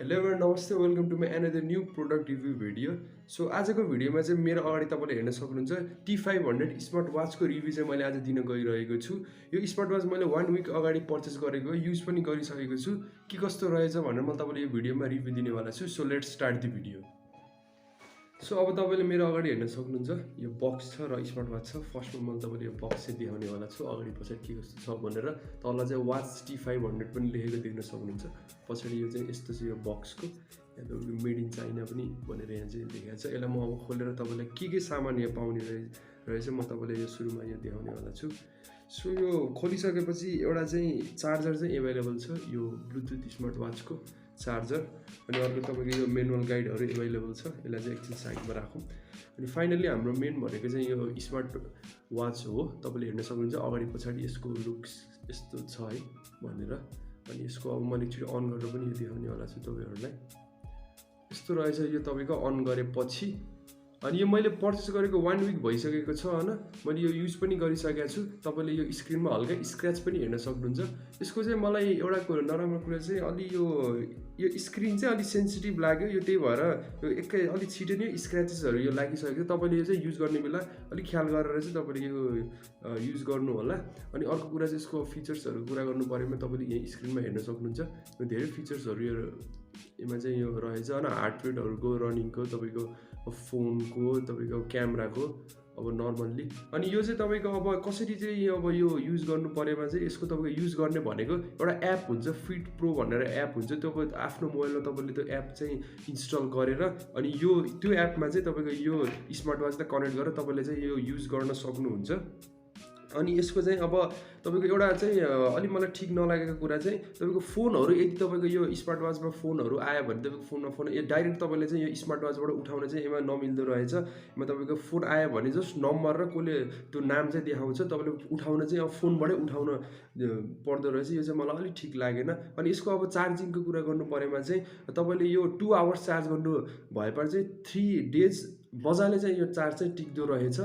Hello everyone, namaste, welcome to my another new product review video. So आजको भिडियोमा चाहिँ मेरो अगाडि तपाईले हेर्न सक्नुहुन्छ T500 स्मार्ट वाचको रिभ्यू चाहिँ मैले आज दिन गइरहेको छु। यो स्मार्ट वाच मैले 1 वीक अगाडि पर्चेस गरेको, युज पनि गरिसकेको छु। के कस्तो रहेछ भनेर म तपाईलाई यो भिडियोमा रिभ्यू दिनेवाला छु। So let's start the video. So अब तपाईले मेरो अगाडि हेर्न सक्नुहुन्छ यो बक्स छ र स्मार्ट वाच छ। फर्स्टमा मैले तपाईलाई यो बक्स चाहिँ देखाउनेवाला छु, अगाडि पछाडि के कस्तो छ भनेर। तल चाहिँ वाच T500 पनि लेखेको देख्न सक्नुहुन्छ। पछाडि यो चाहिँ यस्तो छ यो बक्सको, यहाँ तपाईको मेड इन चाइना पनि भनेर यहाँ चाहिँ लेखेको छ। यसलाई म अब खोलेर तपाईलाई के सामान यहाँ पाउने रहेछ म तपाईलाई यो सुरुमा यहाँ देखाउनेवाला छु। सो यो खोलिसकेपछि एउटा चाहिँ चार्जर चाहिँ एभाइलेबल छ, यो ब्लुटुथ स्मार्ट वाचको चार्जर। अनि अर्को तपाईको यो म्यानुअल गाइडहरु एभाइलेबल छ। यसलाई चाहिँ एकछिन साइडमा राखौँ। अनि फाइनली हाम्रो मेन भनेको चाहिँ यो स्मार्ट वाच हो। तपाईले हेर्न सक्नुहुन्छ अगाडि पछाडि यसको लुक्स यस्तो छ है भनेर। अनि यसको अब मैले एकचोटि अन गरेर पनि देखाउनेवाला छु तपाईहरुलाई। यस्तो रहेछ यो तपाईको अन गरेपछि। अनि यो मैले पर्चेस गरेको 1 वीक भइसकेको छ हैन। मैले यो युज पनि गरिसकेको छु। तपाईले यो स्क्रिनमा हल्का स्क्रैच पनि हेर्न सक्नुहुन्छ। यसको चाहिँ मलाई एउटा नराम्रो कुरा चाहिँ अलि यो स्क्रिन चाहिँ अलि सेन्सिटिभ लाग्यो। यो त्यही भएर यो एकै अलि छिटै नै स्क्रैचेसहरु यो लागिसकेको छ। तपाईले यो चाहिँ युज गर्ने बेला अलि ख्याल गरेर चाहिँ तपाईले यो युज गर्नु होला। अनि अर्को कुरा चाहिँ यसको फिचर्सहरु कुरा गर्नु परेमा तपाईले यहाँ स्क्रिनमा हेर्न सक्नुहुन्छ। यो धेरै फिचर्सहरु यो यसमा चाहिँ यो रहेछ हैन। हार्ट रेटहरुको, रनिङको, तपाईको फोनको, तपाईको क्यामेराको अब नर्मल्ली। अनि यो चाहिँ तपाईको अब कसरी चाहिँ अब यो युज गर्नु परेमा चाहिँ यसको तपाईको युज गर्ने भनेको एउटा एप हुन्छ, फिट प्रो भनेर एप हुन्छ। त्यो आफ्नो मोबाइलमा तपाईले त्यो एप चाहिँ इन्स्टल गरेर अनि त्यो एपमा चाहिँ तपाईको यो स्मार्ट वाचलाई कनेक्ट गरेर तपाईले चाहिँ यो युज गर्न सक्नुहुन्छ। अनि यसको चाहिँ अब तपाईको एउटा चाहिँ अलि मलाई ठीक नलागेको कुरा चाहिँ तपाईको फोनहरु यदि तपाईको यो स्मार्ट वाचमा फोनहरु आयो भने तपाईको फोन डाइरेक्ट तपाईले चाहिँ यो स्मार्ट वाचबाट उठाउन चाहिँ यसमा नमिल्दो रहेछ। यसमा तपाईको फोन आयो भने जस्ट नम्बर र कोले त्यो नाम चाहिँ देखाउँछ। तपाईले उठाउन चाहिँ अब फोनबाटै उठाउन पर्दो रहेछ। यो चाहिँ मलाई अलि ठीक लागेन। अनि यसको अब चार्जिङको कुरा गर्नु परेमा चाहिँ तपाईले यो 2 आवर्स चार्ज गर्नु भएपछि चाहिँ 3 डेज मजाले चाहिँ यो चार्ज चाहिँ टिक्दो रहेछ।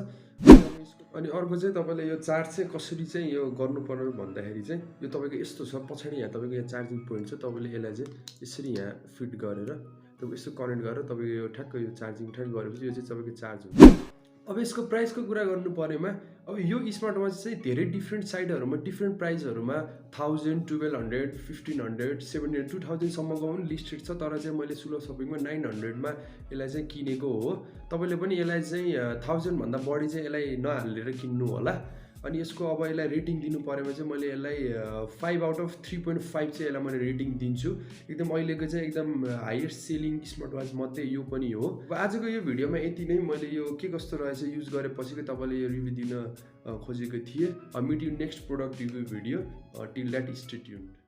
अनि अर्को चाहिँ तपाईले यो चार्ज चाहिँ कसरी चाहिँ यो गर्नुपर्ने भन्दाखेरि चाहिँ यो तपाईको यस्तो छ। पछाडी यहाँ तपाईको यहाँ चार्जिङ पोइन्ट छ। तपाईले यसलाई चाहिँ यसरी यहाँ फिट गरेर तपाईको यसो कनेक्ट गरेर तपाईको यो ठ्याक्क यो चार्जिङ गरेपछि यो चाहिँ तपाईको चार्ज हुन्छ। अब यसको प्राइसको कुरा गर्नु परेमा अब यो स्मार्ट वाच चाहिँ धेरै डिफ्रेन्ट साइटहरुमा डिफ्रेन्ट प्राइसहरुमा 1000, 1200, 1500, 700, 2000 सम्मको पनि लिस्टेड छ। तर चाहिँ मैले सुलभ सपिङमा 900 मा यसलाई चाहिँ किनेको हो। तपाईले पनि यसलाई चाहिँ 1000 भन्दा बढी चाहिँ यसलाई नहालेर किन्नु होला। अनि यसको अब यसलाई रेटिङ दिनु परेमा चाहिँ मैले यसलाई 5 आउट अफ 3.5 चाहिँ यसलाई मैले रेटिङ दिन्छु। एकदम अहिलेको चाहिँ एकदम हाईएस्ट सेलिङ स्मार्ट वाच मध्ये यो पनि हो। अब आजको यो भिडियोमा यति नै। मैले यो के कस्तो रहेछ युज गरेपछिको तपाईले यो रिभ्यू दिन खोजेको थिए। Meet you next product review video. Till that stay tuned.